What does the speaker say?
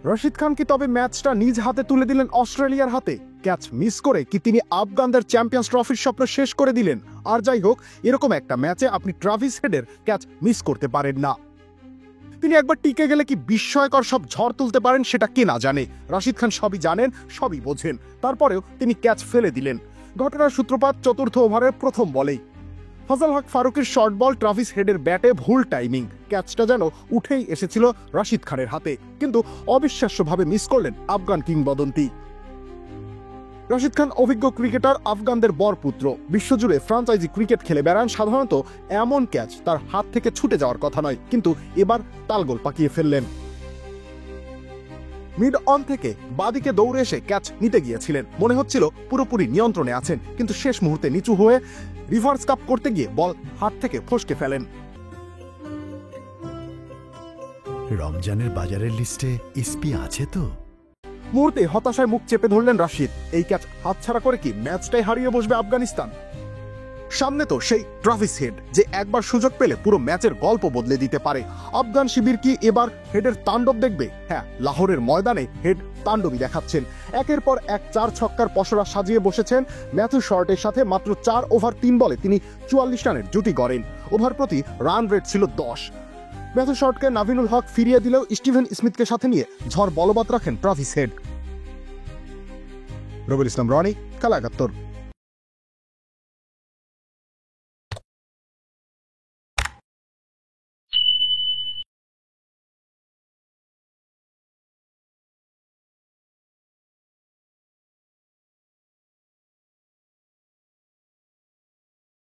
রশিদ খান কি তবে ম্যাচটা নিজ হাতে তুলে দিলেন অস্ট্রেলিয়ার হাতে? ক্যাচ মিস করে কি তিনি আফগানদের চ্যাম্পিয়ন্স ট্রফির স্বপ্ন শেষ করে দিলেন? আর যাই হোক, এরকম একটা ম্যাচে আপনি ট্রাভিস হেডের ক্যাচ মিস করতে পারেন না। তিনি একবার টিকে গেলে কি বিস্ময়কর সব ঝড় তুলতে পারেন সেটা কে না জানে। রশিদ খান সবই জানেন, সবই বোঝেন, তারপরেও তিনি ক্যাচ ফেলে দিলেন। ঘটনার সূত্রপাত চতুর্থ ওভারের প্রথম বলেই। ফজল হক ফারুকের শর্ট বল ট্রাভিস হেডের ব্যাটে ভুল টাইমিং, ক্যাচটা যেন উঠেই এসেছিল রশিদ খানের হাতে, কিন্তু অবিশ্বাস্যভাবে মিস করলেন আফগান কিংবদন্তি। রশিদ খান অভিজ্ঞ ক্রিকেটার, আফগানদের বরপুত্র, বিশ্বজুড়ে ফ্রাঞ্চাইজি ক্রিকেট খেলে বেড়ান। সাধারণত এমন ক্যাচ তার হাত থেকে ছুটে যাওয়ার কথা নয়, কিন্তু এবার তালগোল পাকিয়ে ফেললেন। মিড অন থেকে বাদিকে দৌড়ে এসে ক্যাচ নিতে গিয়েছিলেন, মনে হচ্ছিল পুরোপুরি নিয়ন্ত্রণে আছেন, কিন্তু শেষ মুহূর্তে নিচু হয়ে রিভার্স কাপ করতে গিয়ে বল হাত থেকে ফসকে ফেলেন। রমজানের বাজারের লিস্টে এসপি আছে তো? মুহূর্তে হতাশায় মুখ চেপে ধরলেন রশিদ। এই ক্যাচ হাতছাড়া করে কি ম্যাচটাই হারিয়ে বসবে আফগানিস্তান? সামনে তো সেই ট্রাভিস হেড, যে একবার সুযোগ পেলে পুরো ম্যাচের গল্প বদলে দিতে পারে। আফগান শিবির কি এবার হেডের তাণ্ডব দেখবে? হ্যাঁ, লাহোরের ময়দানে হেড তাণ্ডবই দেখাচ্ছেন। একের পর এক 4 ছক্কার পসরা সাজিয়ে বসেছেন। ম্যাথু শর্টের সাথে মাত্র 4 ওভার 3 বলে তিনি 44 রানের জুটি গড়েন। ওভার প্রতি রান রেট ছিল 10। ম্যাথু শর্টকে নাভিনুল হক ফিরিয়ে দিলেও স্টিভেন স্মিথকে সাথে নিয়ে ঝড় বলবৎ রাখেন ট্রাভিস হেড। রবিউল ইসলাম রনি, খেলা ৭১।